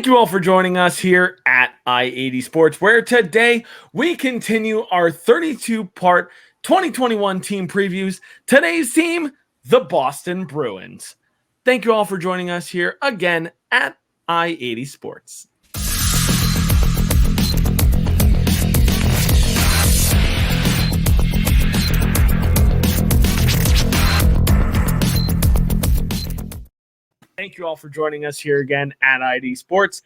Thank you all for joining us here at I-80 Sports, where today we continue our 32-part 2021 team previews. Today's team, the Boston Bruins. Thank you all for joining us here again at I-80 Sports. Thank you all for joining us here again at I-80 Sports.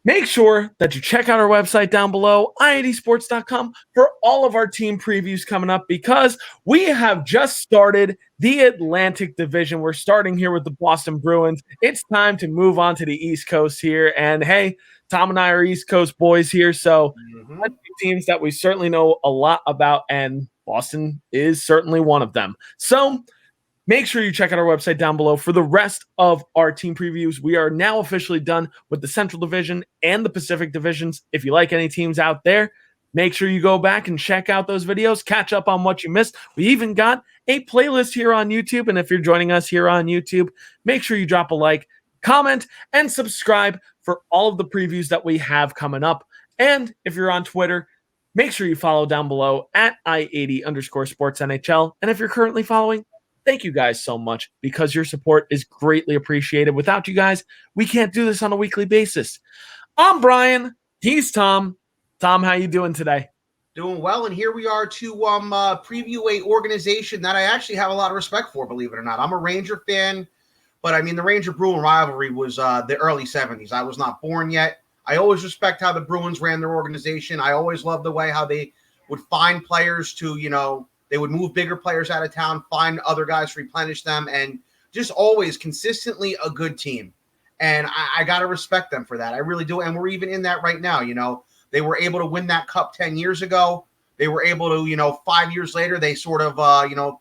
Make sure that you check out our website down below, i80sports.com, for all of our team previews coming up, because we have just started the Atlantic Division. We're starting here with the Boston Bruins. It's time to move on to the East Coast here. And hey, Tom and I are East Coast boys here, so teams that we certainly know a lot about, and Boston is certainly one of them. So make sure you check out our website down below for the rest of our team previews. We are now officially done with the Central Division and the Pacific Divisions. If you like any teams out there, make sure you go back and check out those videos, catch up on what you missed. We even got a playlist here on YouTube, and if you're joining us here on YouTube, make sure you drop a like, comment, and subscribe for all of the previews that we have coming up. And if you're on Twitter, make sure you follow down below at I80_SportsNHL. And if you're currently following, thank you guys so much, because your support is greatly appreciated. Without you guys, we can't do this on a weekly basis. I'm Brian. He's Tom. Tom, how you doing today? Doing well, and here we are to preview a organization that I actually have a lot of respect for, believe it or not. I'm a Ranger fan, but I mean, the Ranger-Bruin rivalry was the early 70s. I was not born yet. I always respect how the Bruins ran their organization. I always loved the way how they would find players to, they would move bigger players out of town, find other guys to replenish them, and just always consistently a good team. And I got to respect them for that. I really do. And we're even in that right now. They were able to win that cup 10 years ago. They were able to, 5 years later, they sort of,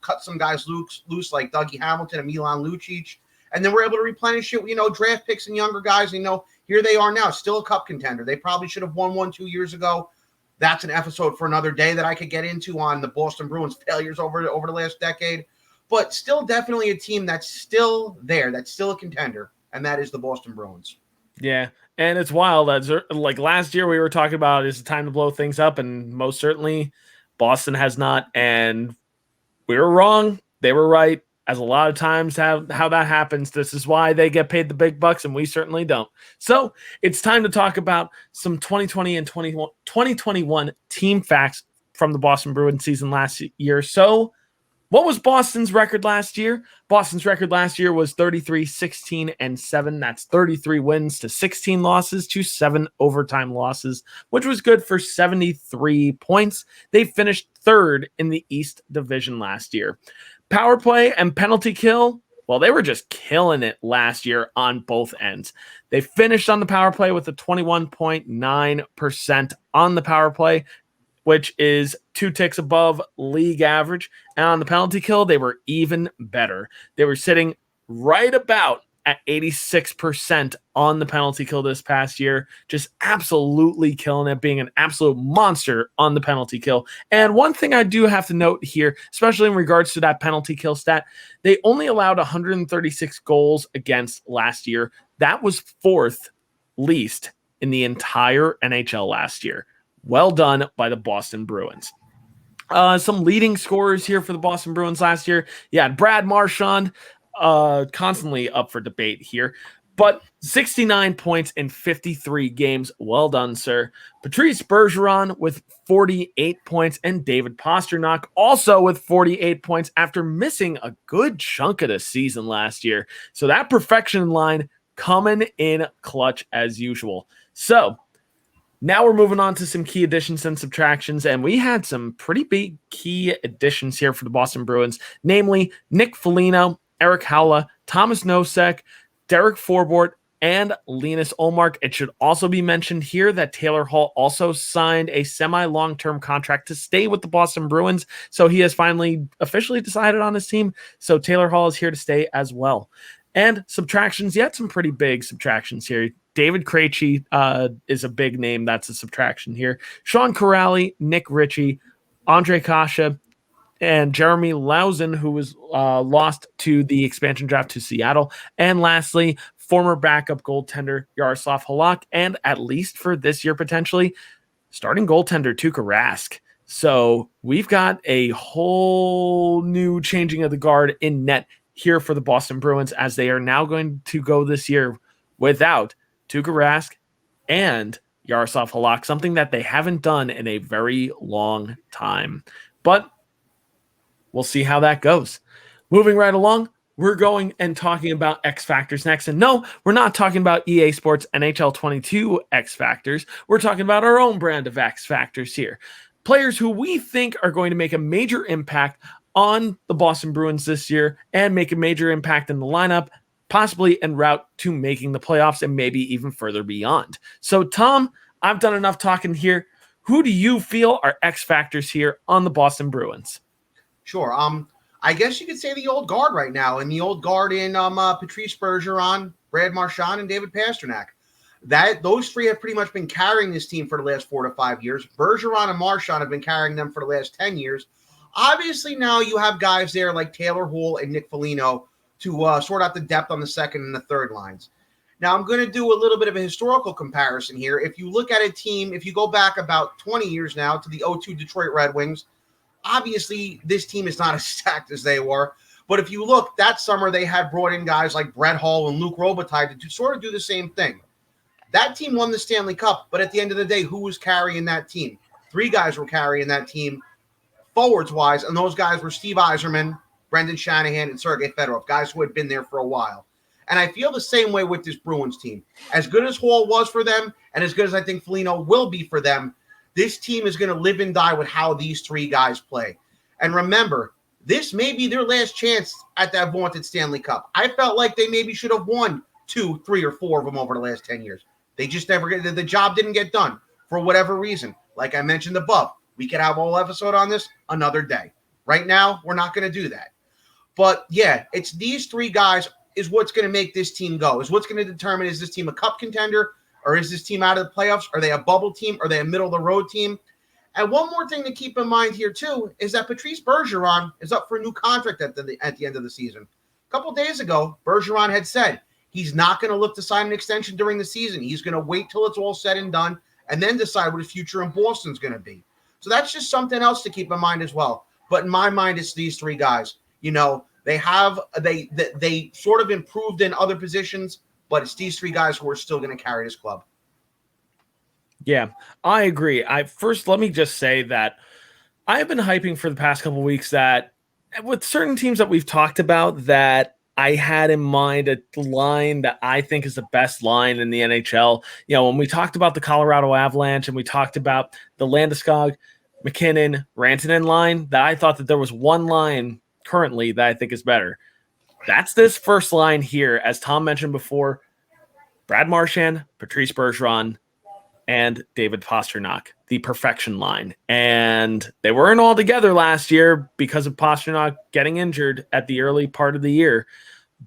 cut some guys loose like Dougie Hamilton and Milan Lucic. And then we're able to replenish it, draft picks and younger guys. Here they are now, still a cup contender. They probably should have won one 2 years ago. That's an episode for another day that I could get into on the Boston Bruins failures over the last decade. But still definitely a team that's still there, that's still a contender, and that is the Boston Bruins. Yeah, and it's wild. Like last year we were talking about, is it time to blow things up? And most certainly Boston has not. And we were wrong. They were right. As a lot of times how that happens. This is why they get paid the big bucks, and we certainly don't. So it's time to talk about some 2020 and 2021 team facts from the Boston Bruins season last year. So what was Boston's record last year? Boston's record last year was 33-16-7. That's 33 wins to 16 losses to 7 overtime losses, which was good for 73 points. They finished third in the East Division last year. Power play and penalty kill, well, they were just killing it last year on both ends. They finished on the power play with a 21.9% on the power play, which is 2 ticks above league average. And on the penalty kill, they were even better. They were sitting right about at 86% on the penalty kill this past year, just absolutely killing it, being an absolute monster on the penalty kill. And one thing I do have to note here, especially in regards to that penalty kill stat, they only allowed 136 goals against last year. That was 4th least in the entire NHL last year. Well done by the Boston Bruins. Some leading scorers here for the Boston Bruins last year. Yeah, Brad Marchand, constantly up for debate here, but 69 points in 53 games. Well done, sir. Patrice Bergeron with 48 points, and David Pastrnak also with 48 points after missing a good chunk of the season last year. So that perfection line coming in clutch as usual. So now we're moving on to some key additions and subtractions, and we had some pretty big key additions here for the Boston Bruins, namely Nick Foligno, Eric Haula, Thomas Nosek, Derek Forbort, and Linus Ullmark. It should also be mentioned here that Taylor Hall also signed a semi-long-term contract to stay with the Boston Bruins, so he has finally officially decided on his team, so Taylor Hall is here to stay as well. And subtractions, you had some pretty big subtractions here. David Krejci is a big name. That's a subtraction here. Sean Corrali, Nick Ritchie, Andre Kasha, and Jeremy Lausen, who was lost to the expansion draft to Seattle. And lastly, former backup goaltender Yaroslav Halak, and at least for this year potentially, starting goaltender Tuukka Rask. So we've got a whole new changing of the guard in net here for the Boston Bruins, as they are now going to go this year without Tuukka Rask and Yaroslav Halak, something that they haven't done in a very long time. But we'll see how that goes. Moving right along, we're going and talking about X Factors next. And no, we're not talking about EA Sports NHL 22 X Factors. We're talking about our own brand of X Factors here. Players who we think are going to make a major impact on the Boston Bruins this year and make a major impact in the lineup, possibly en route to making the playoffs and maybe even further beyond. So, Tom, I've done enough talking here. Who do you feel are X Factors here on the Boston Bruins? Sure. I guess you could say the old guard right now, and the old guard in Patrice Bergeron, Brad Marchand, and David Pastrnak. Those three have pretty much been carrying this team for the last 4 to 5 years. Bergeron and Marchand have been carrying them for the last 10 years. Obviously, now you have guys there like Taylor Hall and Nick Foligno to sort out the depth on the second and the third lines. Now, I'm going to do a little bit of a historical comparison here. If you look at a team, if you go back about 20 years now to the 2002 Detroit Red Wings, obviously this team is not as stacked as they were. But if you look, that summer they had brought in guys like Brett Hull and Luc Robitaille to sort of do the same thing. That team won the Stanley Cup, but at the end of the day, who was carrying that team? 3 guys were carrying that team forwards-wise, and those guys were Steve Yzerman, Brendan Shanahan, and Sergei Fedorov, guys who had been there for a while. And I feel the same way with this Bruins team. As good as Hall was for them, and as good as I think Foligno will be for them, this team is going to live and die with how these 3 guys play. And remember, this may be their last chance at that vaunted Stanley Cup. I felt like they maybe should have won 2, 3, or 4 of them over the last 10 years. They just never get the job didn't get done for whatever reason. Like I mentioned above, we could have a whole episode on this another day. Right now, we're not going to do that. But yeah, it's these 3 guys is what's going to make this team go, is what's going to determine, is this team a cup contender, or is this team out of the playoffs? Are they a bubble team? Are they a middle-of-the-road team? And one more thing to keep in mind here, too, is that Patrice Bergeron is up for a new contract at the end of the season. A couple days ago, Bergeron had said he's not going to look to sign an extension during the season. He's going to wait till it's all said and done and then decide what his future in Boston is going to be. So that's just something else to keep in mind as well. But in my mind, it's these 3 guys. You know, they sort of improved in other positions, but it's these 3 guys who are still going to carry this club. Yeah, I agree. Let me just say that I've been hyping for the past couple of weeks that with certain teams that we've talked about, that I had in mind a line that I think is the best line in the NHL. You know, when we talked about the Colorado Avalanche and we talked about the Landeskog, McKinnon, Rantanen line, that I thought that there was one line currently that I think is better. That's this first line here, as Tom mentioned before: Brad Marchand, Patrice Bergeron, and David Pastrnak, the perfection line. And they weren't all together last year because of Pastrnak getting injured at the early part of the year.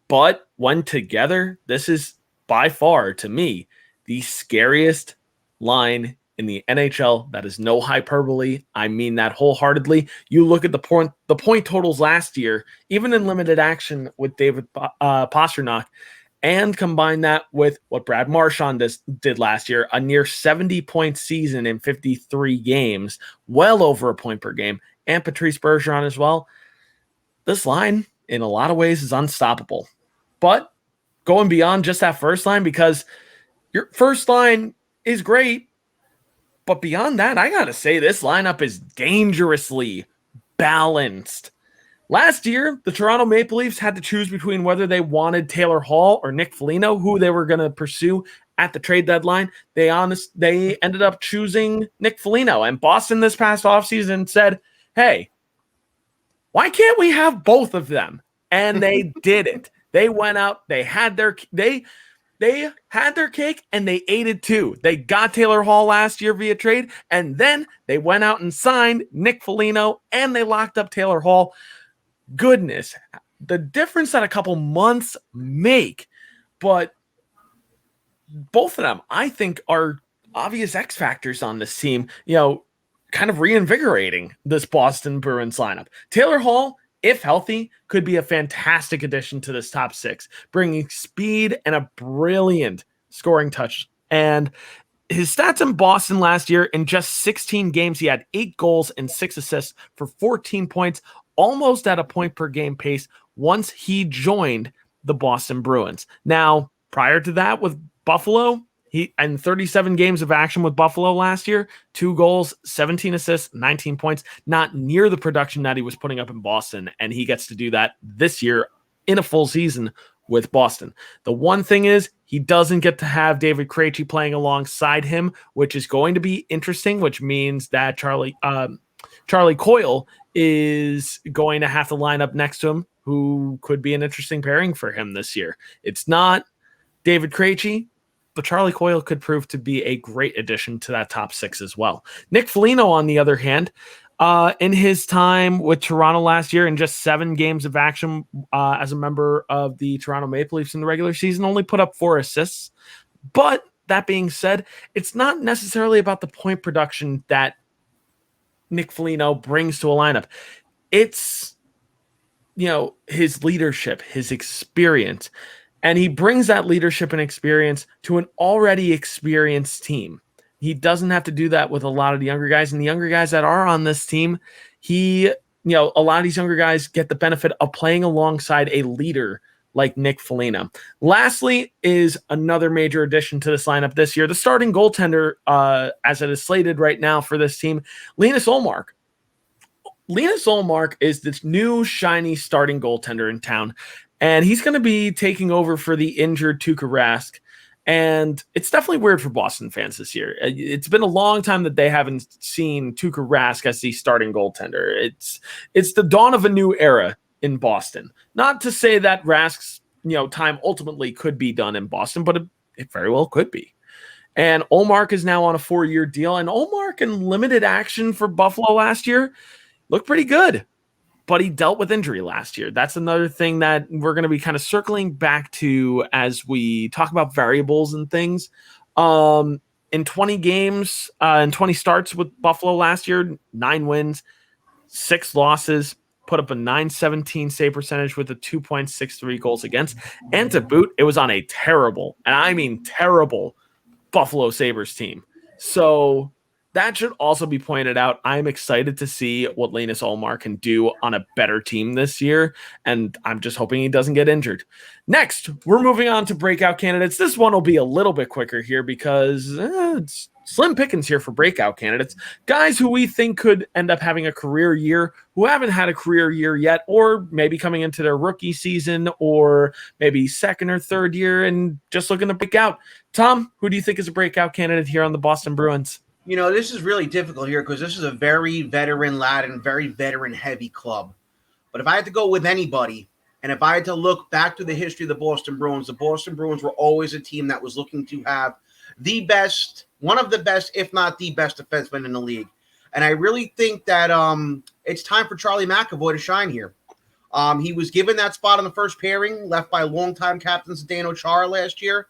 But when together, this is by far, to me, the scariest line in the NHL. That is no hyperbole. I mean that wholeheartedly. You look at the point totals last year, even in limited action with David Pastrnak, and combine that with what Brad Marchand did last year, a near 70-point season in 53 games, well over a point per game, and Patrice Bergeron as well. This line, in a lot of ways, is unstoppable. But going beyond just that first line, because your first line is great, but beyond that, I got to say this lineup is dangerously balanced. Last year, the Toronto Maple Leafs had to choose between whether they wanted Taylor Hall or Nick Foligno, who they were going to pursue at the trade deadline. They ended up choosing Nick Foligno. And Boston this past offseason said, hey, why can't we have both of them? And they did it. They went out, they had their cake and they ate it too. They got Taylor Hall last year via trade, and then they went out and signed Nick Foligno, and they locked up Taylor Hall. Goodness, the difference that a couple months make. But both of them, I think, are obvious X factors on this team. You know, kind of reinvigorating this Boston Bruins lineup. Taylor Hall, if healthy, could be a fantastic addition to this top six, bringing speed and a brilliant scoring touch. And his stats in Boston last year, in just 16 games, he had 8 goals and 6 assists for 14 points, almost at a point per game pace once he joined the Boston Bruins. Now, prior to that with Buffalo, he in 37 games of action with Buffalo last year, 2 goals, 17 assists, 19 points, not near the production that he was putting up in Boston. And he gets to do that this year in a full season with Boston. The one thing is he doesn't get to have David Krejci playing alongside him, which is going to be interesting, which means that Charlie Coyle is going to have to line up next to him, who could be an interesting pairing for him this year. It's not David Krejci, but Charlie Coyle could prove to be a great addition to that top six as well. Nick Foligno, on the other hand, in his time with Toronto last year, in just 7 games of action as a member of the Toronto Maple Leafs in the regular season, only put up 4 assists. But that being said, it's not necessarily about the point production that Nick Foligno brings to a lineup. It's, his leadership, his experience. And he brings that leadership and experience to an already experienced team. He doesn't have to do that with a lot of the younger guys. And the younger guys that are on this team, a lot of these younger guys get the benefit of playing alongside a leader like Nick Foligno. Lastly is another major addition to this lineup this year, the starting goaltender, as it is slated right now for this team, Linus Ullmark. Linus Ullmark is this new shiny starting goaltender in town, and he's going to be taking over for the injured Tuukka Rask. And it's definitely weird for Boston fans this year. It's been a long time that they haven't seen Tuukka Rask as the starting goaltender. It's the dawn of a new era in Boston. Not to say that Rask's time ultimately could be done in Boston, but it very well could be. And Ullmark is now on a 4-year deal, and Ullmark in limited action for Buffalo last year looked pretty good, but he dealt with injury last year. That's another thing that we're going to be kind of circling back to as we talk about variables and things. In 20 games, and 20 starts with Buffalo last year, 9 wins, 6 losses, put up a .917 save percentage with a 2.63 goals against. And to boot, it was on a terrible, and I mean terrible, Buffalo Sabres team. So that should also be pointed out. I'm excited to see what Linus Ullmark can do on a better team this year, and I'm just hoping he doesn't get injured. Next, we're moving on to breakout candidates. This one will be a little bit quicker here because it's slim pickings here for breakout candidates. Guys who we think could end up having a career year, who haven't had a career year yet, or maybe coming into their rookie season, or maybe second or third year and just looking to break out. Tom, who do you think is a breakout candidate here on the Boston Bruins? This is really difficult here because this is a very veteran-laden, very veteran-heavy club. But if I had to go with anybody, and if I had to look back to the history of the Boston Bruins were always a team that was looking to have the best, one of the best, if not the best defenseman in the league. And I really think that it's time for Charlie McAvoy to shine here. He was given that spot on the first pairing, left by longtime captain Zdeno Chara last year.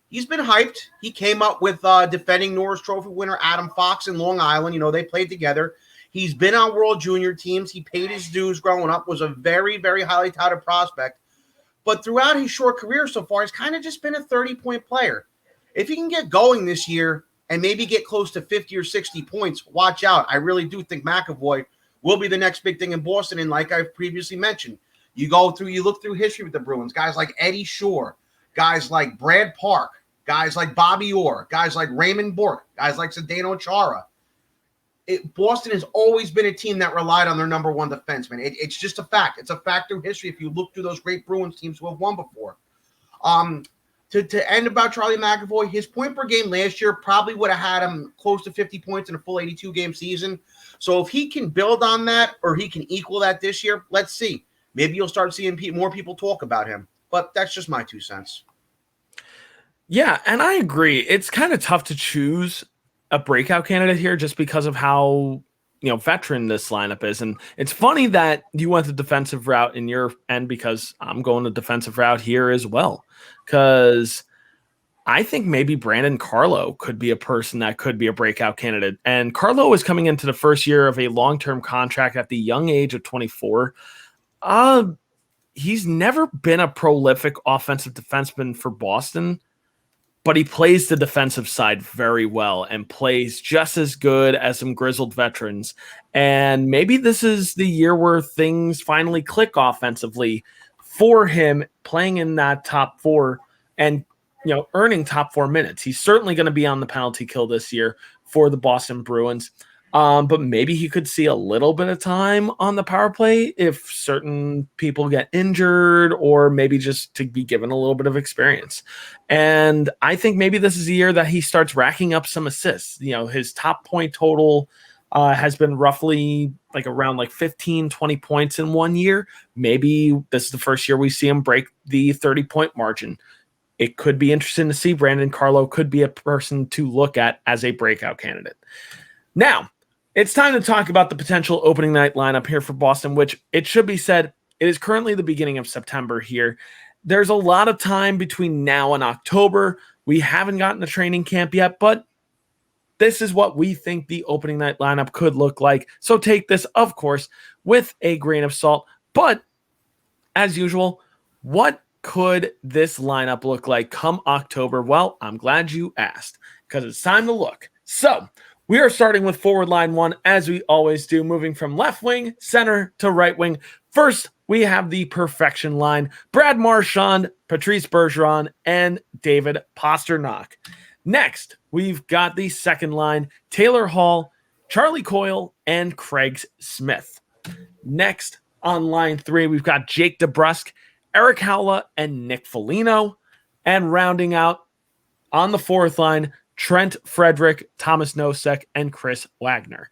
He's been hyped. He came up with defending Norris Trophy winner Adam Fox in Long Island. They played together. He's been on World Junior teams. He paid his dues growing up, was a very, very highly touted prospect. But throughout his short career so far, he's kind of just been a 30-point player. If he can get going this year and maybe get close to 50 or 60 points, watch out. I really do think McAvoy will be the next big thing in Boston. And like I've previously mentioned, you look through history with the Bruins, guys like Eddie Shore, guys like Brad Park, guys like Bobby Orr, guys like Raymond Bourque, guys like Zdeno Chara. Boston has always been a team that relied on their number one defenseman. It's just a fact. It's a fact through history if you look through those great Bruins teams who have won before. To end about Charlie McAvoy, his point per game last year probably would have had him close to 50 points in a full 82-game season. So if he can build on that or he can equal that this year, let's see. Maybe you'll start seeing more people talk about him. But that's just my 2 cents. Yeah, and I agree. It's kind of tough to choose a breakout candidate here just because of how veteran this lineup is. And it's funny that you went the defensive route in your end because I'm going the defensive route here as well. Because I think maybe Brandon Carlo could be a person that could be a breakout candidate. And Carlo is coming into the first year of a long-term contract at the young age of 24. He's never been a prolific offensive defenseman for Boston, but he plays the defensive side very well and plays just as good as some grizzled veterans. And maybe this is the year where things finally click offensively for him, playing in that top four and earning top 4 minutes. He's certainly going to be on the penalty kill this year for the Boston Bruins. But maybe he could see a little bit of time on the power play if certain people get injured, or maybe just to be given a little bit of experience. And I think maybe this is a year that he starts racking up some assists. His top point total has been roughly around 15, 20 points in 1 year. Maybe this is the first year we see him break the 30-point margin. It could be interesting to see. Brandon Carlo could be a person to look at as a breakout candidate. Now, it's time to talk about the potential opening night lineup here for Boston, which, it should be said, it is currently the beginning of September here. There's a lot of time between now and October. We haven't gotten to training camp yet, but this is what we think the opening night lineup could look like. So take this, of course, with a grain of salt. But as usual, what could this lineup look like come October? Well, I'm glad you asked, because it's time to look. So we are starting with forward line one, as we always do, moving from left wing, center to right wing. First, we have the perfection line: Brad Marchand, Patrice Bergeron, and David Pastrnak. Next, we've got the second line: Taylor Hall, Charlie Coyle, and Craig Smith. Next, on line three, we've got Jake DeBrusk, Eric Howla, and Nick Foligno. And rounding out on the fourth line, Trent Frederick, Thomas Nosek, and Chris Wagner.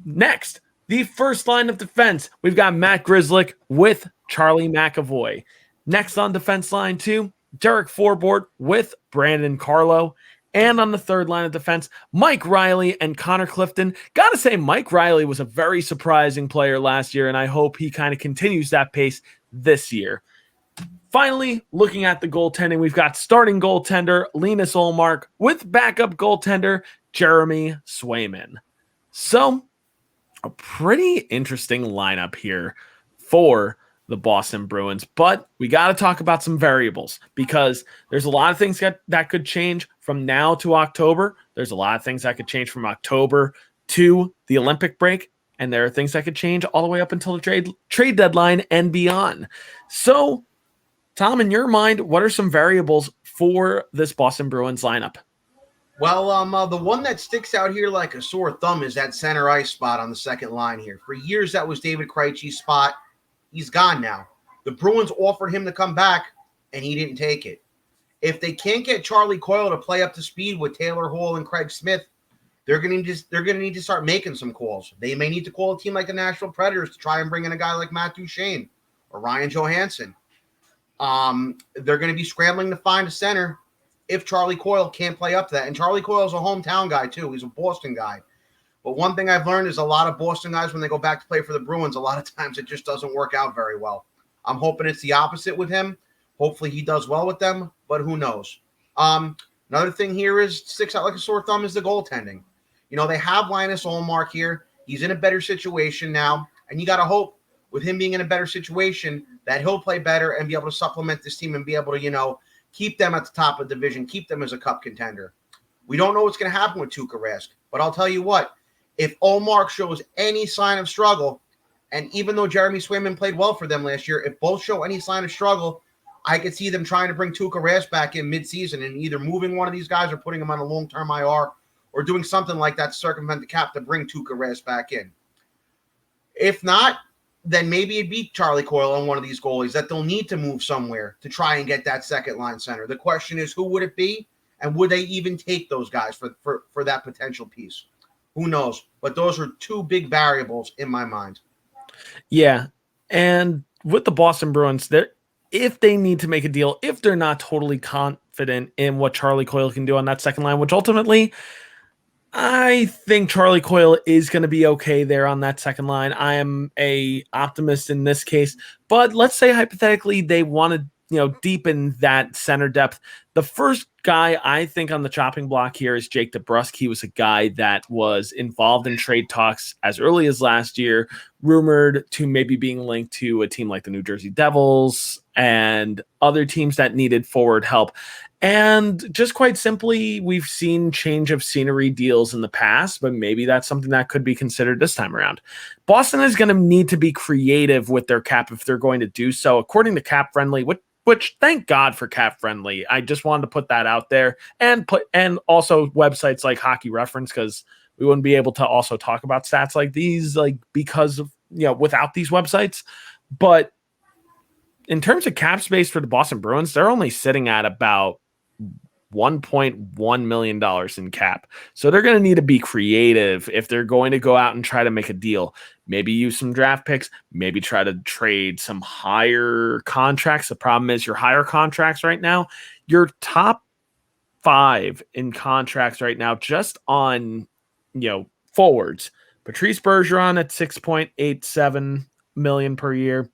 Next, the first line of defense, we've got Matt Grzelcyk with Charlie McAvoy. Next on defense line two, Derek Forbort with Brandon Carlo. And on the third line of defense, Mike Riley and Connor Clifton. Gotta say, Mike Riley was a very surprising player last year, and I hope he kind of continues that pace this year. Finally, looking at the goaltending, we've got starting goaltender Linus Ullmark with backup goaltender Jeremy Swayman. So, a pretty interesting lineup here for the Boston Bruins, but we got to talk about some variables, because there's a lot of things that could change from now to October. There's a lot of things that could change from October to the Olympic break, and there are things that could change all the way up until the trade deadline and beyond. So, Tom, in your mind, what are some variables for this Boston Bruins lineup? Well, the one that sticks out here like a sore thumb is that center ice spot on the second line here. For years, that was David Krejci's spot. He's gone now. The Bruins offered him to come back, and he didn't take it. If they can't get Charlie Coyle to play up to speed with Taylor Hall and Craig Smith, they're going to need to start making some calls. They may need to call a team like the Nashville Predators to try and bring in a guy like Matt Duchene or Ryan Johansson. They're going to be scrambling to find a center if Charlie Coyle can't play up to that. And Charlie Coyle's a hometown guy, too. He's a Boston guy. But one thing I've learned is a lot of Boston guys, when they go back to play for the Bruins, a lot of times it just doesn't work out very well. I'm hoping it's the opposite with him. Hopefully he does well with them, but who knows? Another thing here is sticks out like a sore thumb is the goaltending. They have Linus Ullmark here. He's in a better situation now, and you got to hope with him being in a better situation that he'll play better and be able to supplement this team and be able to, keep them at the top of the division, keep them as a cup contender. We don't know what's going to happen with Tuukka Rask, but I'll tell you what, if Ullmark shows any sign of struggle, and even though Jeremy Swayman played well for them last year, if both show any sign of struggle, I could see them trying to bring Tuukka Rask back in midseason and either moving one of these guys or putting him on a long-term IR or doing something like that to circumvent the cap to bring Tuukka Rask back in. If not, then maybe it'd be Charlie Coyle on one of these goalies that they'll need to move somewhere to try and get that second line center. The question is, who would it be? And would they even take those guys for that potential piece? Who knows? But those are two big variables in my mind. Yeah. And with the Boston Bruins, if they need to make a deal, if they're not totally confident in what Charlie Coyle can do on that second line, which ultimately I think Charlie Coyle is going to be okay there on that second line. I am a optimist in this case, but let's say hypothetically they want to, deepen that center depth. The first guy I think on the chopping block here is Jake DeBrusk. He was a guy that was involved in trade talks as early as last year, rumored to maybe being linked to a team like the New Jersey Devils and other teams that needed forward help. And just quite simply, we've seen change of scenery deals in the past, but maybe that's something that could be considered this time around. Boston is going to need to be creative with their cap if they're going to do so. According to Cap Friendly, which thank God for Cap Friendly. I just wanted to put that out there and also websites like Hockey Reference, because we wouldn't be able to also talk about stats like these, like because of, without these websites. But in terms of cap space for the Boston Bruins, they're only sitting at about $1.1 million in cap. So they're going to need to be creative if they're going to go out and try to make a deal. Maybe use some draft picks, maybe try to trade some higher contracts. The problem is your higher contracts right now, your top 5 in contracts right now, just on, forwards. Patrice Bergeron at $6.87 million per year.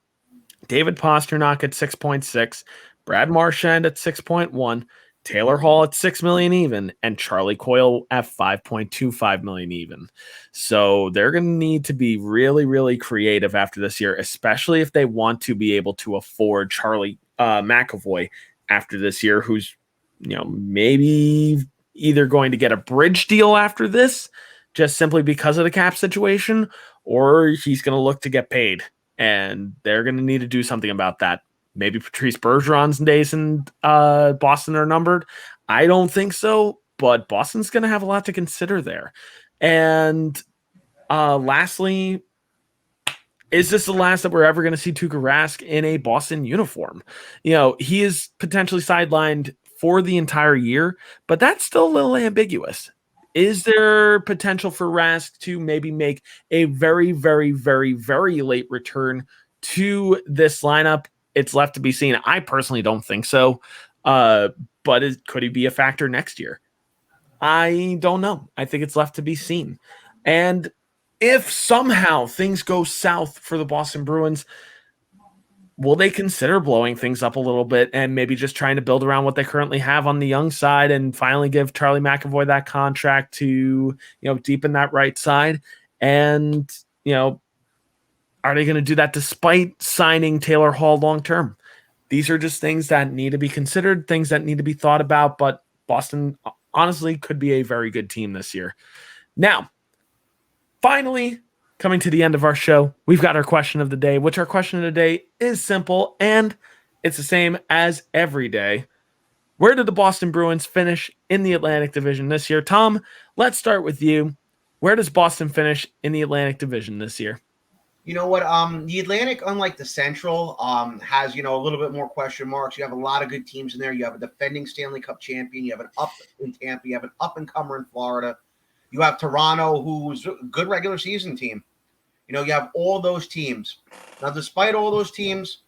David Pastrnak at 6.6, Brad Marchand at 6.1, Taylor Hall at $6 million even, and Charlie Coyle at $5.25 million even. So they're going to need to be really, really creative after this year, especially if they want to be able to afford Charlie McAvoy after this year, who's maybe either going to get a bridge deal after this, just simply because of the cap situation, or he's going to look to get paid, and they're going to need to do something about that. Maybe Patrice Bergeron's days in Boston are numbered. I don't think so, but Boston's going to have a lot to consider there. And lastly, is this the last that we're ever going to see Tuukka Rask in a Boston uniform? He is potentially sidelined for the entire year, but that's still a little ambiguous. Is there potential for Rask to maybe make a very, very, very, very late return to this lineup? It's left to be seen. I personally don't think so, but could he be a factor next year? I don't know. I think it's left to be seen. And if somehow things go south for the Boston Bruins, will they consider blowing things up a little bit and maybe just trying to build around what they currently have on the young side and finally give Charlie McAvoy that contract to, deepen that right side? And, are they going to do that despite signing Taylor Hall long-term? These are just things that need to be considered, things that need to be thought about, but Boston honestly could be a very good team this year. Now, finally, coming to the end of our show, we've got our question of the day, which our question of the day is simple, and it's the same as every day. Where did the Boston Bruins finish in the Atlantic Division this year? Tom, let's start with you. Where does Boston finish in the Atlantic Division this year? You know what? The Atlantic, unlike the Central, has, a little bit more question marks. You have a lot of good teams in there. You have a defending Stanley Cup champion. You have an up in Tampa. You have an up-and-comer in Florida. You have Toronto, who's a good regular season team. You have all those teams. Now, despite all those teams,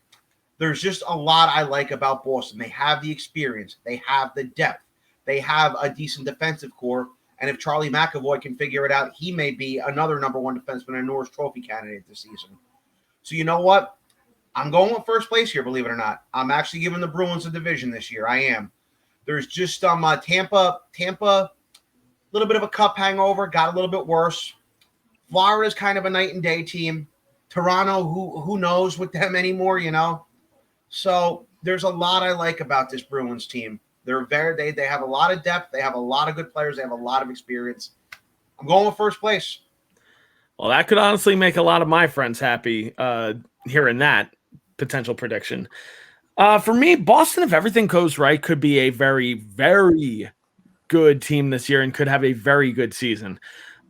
there's just a lot I like about Boston. They have the experience. They have the depth. They have a decent defensive core. And if Charlie McAvoy can figure it out, he may be another number 1 defenseman and Norris Trophy candidate this season. So you know what? I'm going with first place here, believe it or not. I'm actually giving the Bruins a division this year. I am. There's just Tampa, a little bit of a cup hangover, got a little bit worse. Florida's kind of a night and day team. Toronto, who knows with them anymore, So there's a lot I like about this Bruins team. They have a lot of depth. They have a lot of good players. They have a lot of experience. I'm going with first place. Well, that could honestly make a lot of my friends happy hearing that potential prediction. For me, Boston, if everything goes right, could be a very, very good team this year and could have a very good season.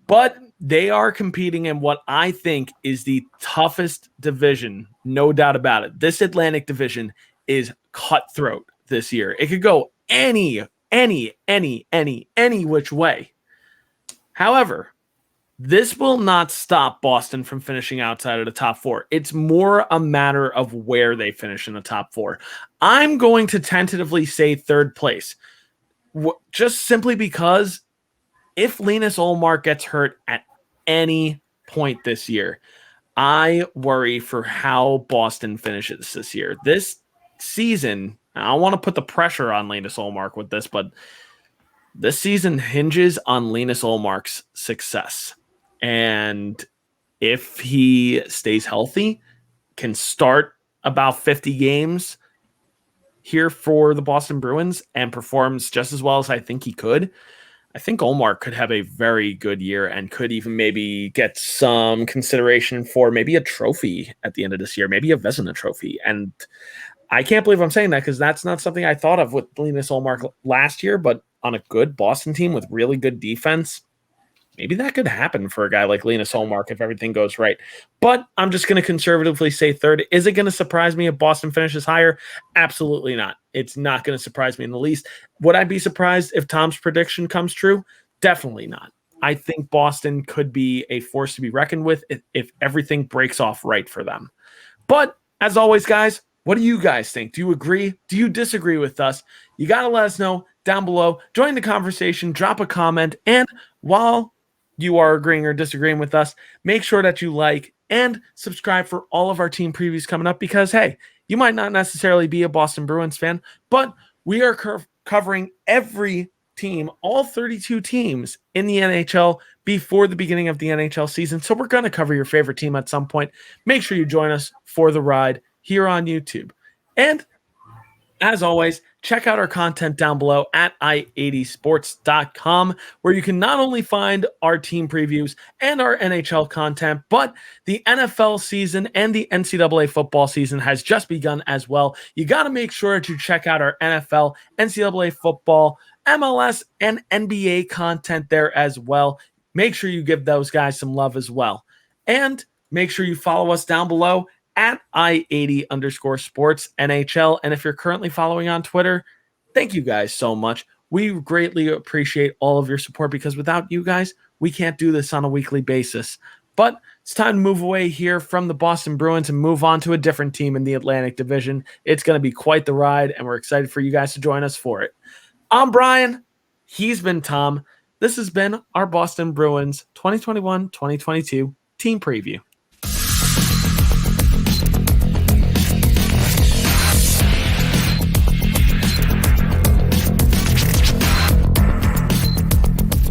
But they are competing in what I think is the toughest division, no doubt about it. This Atlantic Division is cutthroat this year. It could go any which way. However, this will not stop Boston from finishing outside of the top 4. It's more a matter of where they finish in the top 4. I'm going to tentatively say third place, just simply because if Linus Ullmark gets hurt at any point this year, I worry for how Boston finishes this year. This season, I don't want to put the pressure on Linus Ullmark with this, but this season hinges on Linus Ullmark's success. And if he stays healthy, can start about 50 games here for the Boston Bruins and performs just as well as I think he could, I think Ullmark could have a very good year and could even maybe get some consideration for maybe a trophy at the end of this year, maybe a Vezina trophy. And I can't believe I'm saying that because that's not something I thought of with Linus Ullmark last year, but on a good Boston team with really good defense, maybe that could happen for a guy like Linus Ullmark if everything goes right. But I'm just going to conservatively say third. Is it going to surprise me if Boston finishes higher? Absolutely not. It's not going to surprise me in the least. Would I be surprised if Tom's prediction comes true? Definitely not. I think Boston could be a force to be reckoned with if everything breaks off right for them. But as always, guys, what do you guys think? Do you agree? Do you disagree with us? You got to let us know down below. Join the conversation, drop a comment, and while you are agreeing or disagreeing with us, make sure that you like and subscribe for all of our team previews coming up because, hey, you might not necessarily be a Boston Bruins fan, but we are covering every team, all 32 teams in the NHL before the beginning of the NHL season. So we're going to cover your favorite team at some point. Make sure you join us for the ride here on YouTube. And as always, check out our content down below at i80sports.com, where you can not only find our team previews and our NHL content, but the NFL season and the NCAA football season has just begun as well. You got to make sure that you check out our NFL, NCAA football, MLS, and NBA content there as well. Make sure you give those guys some love as well. And make sure you follow us down below at i80_sports NHL. And if you're currently following on Twitter, thank you guys so much. We greatly appreciate all of your support because without you guys, we can't do this on a weekly basis. But it's time to move away here from the Boston Bruins and move on to a different team in the Atlantic Division. It's going to be quite the ride, and we're excited for you guys to join us for it. I'm Brian. He's been Tom. This has been our Boston Bruins 2021-2022 team preview.